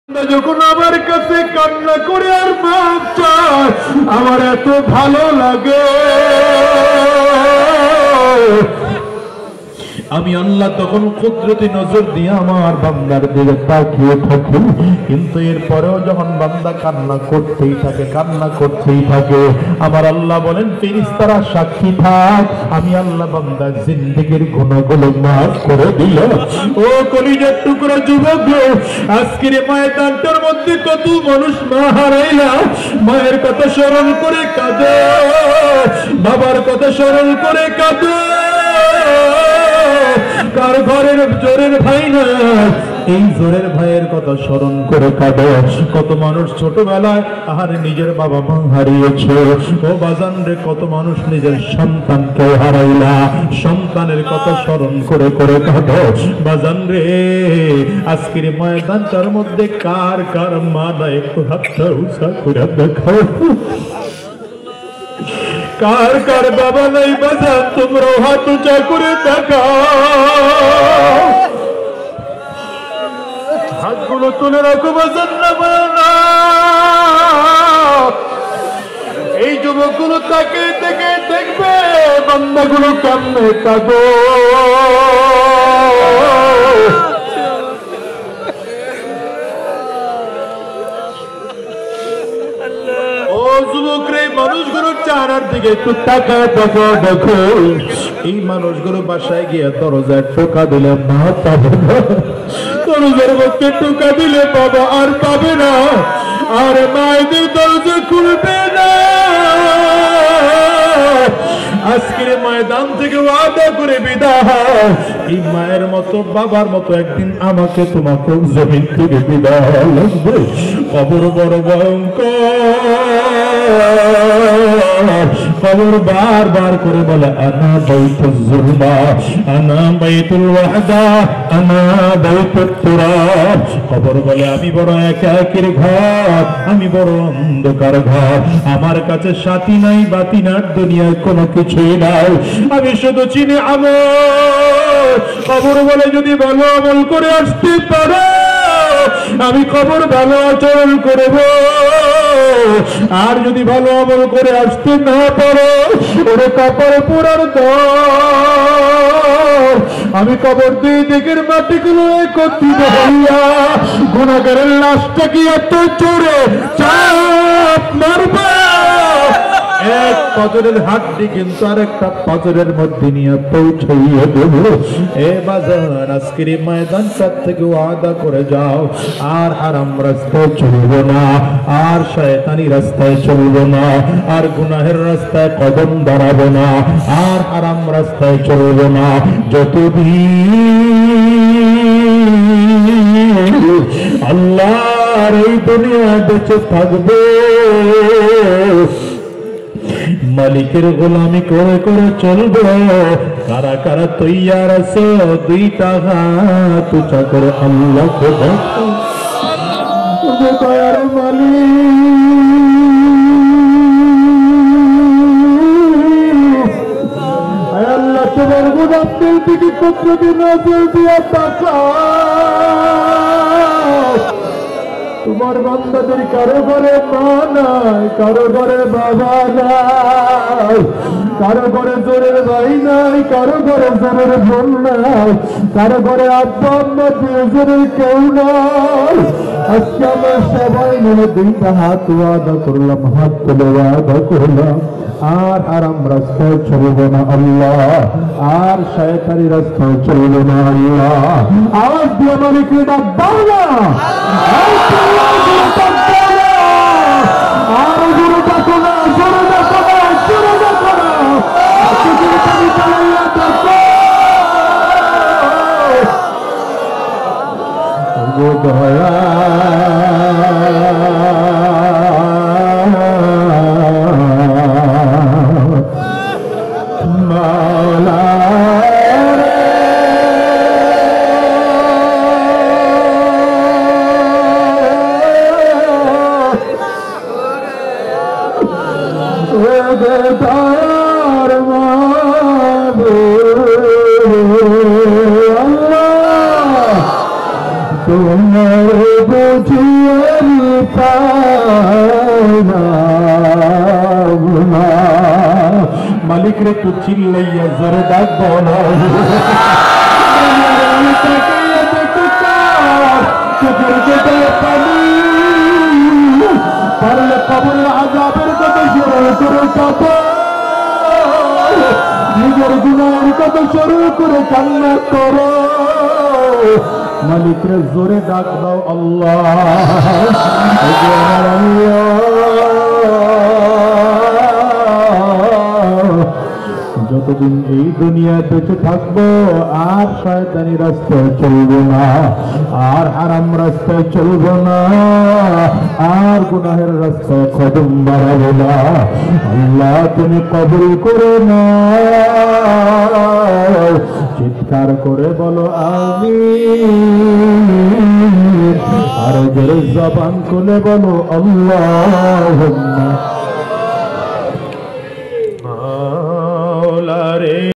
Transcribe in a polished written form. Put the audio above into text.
যখন আমার কাছে কান্না করে আর মাপ চায় আমার এত ভালো লাগে। আমি আল্লাহ তখন কুদরতি নজর দিয়ে আমার বান্দার দিকে তাকিয়ে থাকি, কিন্তু এরপরেও যখন বান্দা কান্না করতেই থাকে আমার আল্লাহ বলেন ফেরেশতারা সাক্ষী থাক, আমি আল্লাহ বান্দার জিন্দেগির গুনাহগুলো মাফ করে দিল। ও কলিজার টুকরা যুবক, আজকের ময়দানটার মধ্যে কত মানুষ মা হারাইলা, মায়ের কথা স্মরণ করে কাঁদে, বাবার কথা স্মরণ করে কাঁদে। কার ঘরের জোরের ভাই না, এই জোরের ভাইয়ের কথা স্মরণ করে কাঁদে। কত মানুষ ছোটবেলায় আর নিজের বাবা মা হারিয়েছে। ও বাজান রে, কত মানুষ নিজের সন্তানকে হারাইলা, সন্তানের কথা স্মরণ করে করে কাঁদে। বাজান রে, আজকের ময়দানটার মধ্যে কার কার মা নাই একটু হাতটা উঁচা করে দেখাও। কার কার বাবা নাই বাজান, তোমরা হাত উঁচা করে দেখাও। হাতগুলো তুলে রাখো বাজান না। এই যুবকগুলো তাকে থেকে দেখবে বান্দাগুলো কেমনে কাঁদো। মানুষগুলোর চেহারার দিকে একটু তাকায় দেখো। এই মানুষগুলো বাসায় গিয়ে দরজায় টোকা দিলে মা পাবে না, দরজার মধ্যে টোকা দিলে বাবা আর পাবে না, আর মায়েদের দরজা খুলবে না। আজকের ময়দান থেকে ওয়াদা করে বিদায়, এই মায়ের মতো বাবার মতো একদিন আমাকে তোমাকে জমিন থেকে বিদায় লাগবে। কবর বড় ভয়ঙ্কর, কবর বারবার করে বলে আনা বাইতুল যুলমা, আনা বাইতুল ওয়াহদা, আনা বাইতুত তুরাব। কবর বলে আমি বড় একাকির ঘর, আমি বড় অন্ধকার ঘর, আমার কাছে সাথী নাই বাতি নাই, দুনিয়ায় কোনো কিছুই নাই, আমি শুধু চিনি আমল। কবর বলে যদি ভালো আমল করে আসতে পারো আমি কবর ভালো আচরণ করব, আর যদি ভালো আমল করে আসতে না পারো ওরে কপালে পোড়ার দর। আমি কবর দুই দিকের মাটিগুলো একত্রিত হইয়া গুনাহগারের লাশটা কি এত জোরে চাপ মারবে, এক পাথরের হাড্ডি কিন্তু আরেকটা পাথরের মধ্যে নিয়ে পৌঁছাইয়া দেব। এ বাজার, আজকের ময়দানটার থেকে ওয়াদা করে যাও, আর হারাম রাস্তায় চলবো না, আর শয়তানি রাস্তায় চলবো না, আর গুনাহের রাস্তায় কদম দাঁড়াবো না, আর হারাম রাস্তায় চলবো না। যতদিন আল্লাহর এই দুনিয়া বেঁচে থাকবে মালিকের গোলামি করে করে চলবে। কারা কারা তৈয়ার আছে দুইটা হাত উঁচা করে আল্লাহকে দেখো। দয়ার মালিক আল্লাহ, তোমার গোলামদের দিকে কতদিন নজর দিয়া তাকাও। তোমার বান্দাদের কারো ঘরে মা নাই, কারো ঘরে বাবা নাই, কারো ঘরে জোরের ভাই নাই, কারো ঘরে জোরের বোন নাই, কারো ঘরে আব্বা আম্মা দুজনের কেউ নাই। আজকে আমরা সবাই মিলে দুইটা হাত ওয়াদা করলাম, হাত তুলে ওয়াদা করলাম, আর আরাম রাস্তায় চলবো না আল্লাহ, আর শয়তানি রাস্তায় চলবো না আল্লাহ। আওয়াজ দিয়ে মালিকের ডাক দাও না, আর জোরে ডাকো না, জোরে ডাকো না, জোরে ডাকো না, তুমি চালাইয়া ডাকো। গো দয়া মাওলা তার তোমার বুঝি চাই না মালিক রে তু চিল্লাইয়া জোরে ডাক বলো পারলে কবরের আযাবের কথা শুরু করে কাঁদো নিজের গুনাহের কথা শুরু করে কান্না করো মালিক রে জোরে ডাক দাও যতদিন এই দুনিয়া বেঁচে থাকবো আর শয়তানি রাস্তায় চলবো না আর হারাম রাস্তায় চলবো না আর গুনাহের রাস্তায় কদম বাড়াবো না আল্লাহ তুমি কবুল করে না চিৎকার করে বলো আমিন আর জোরে জবান খুলে বলো আল্লাহুম্মা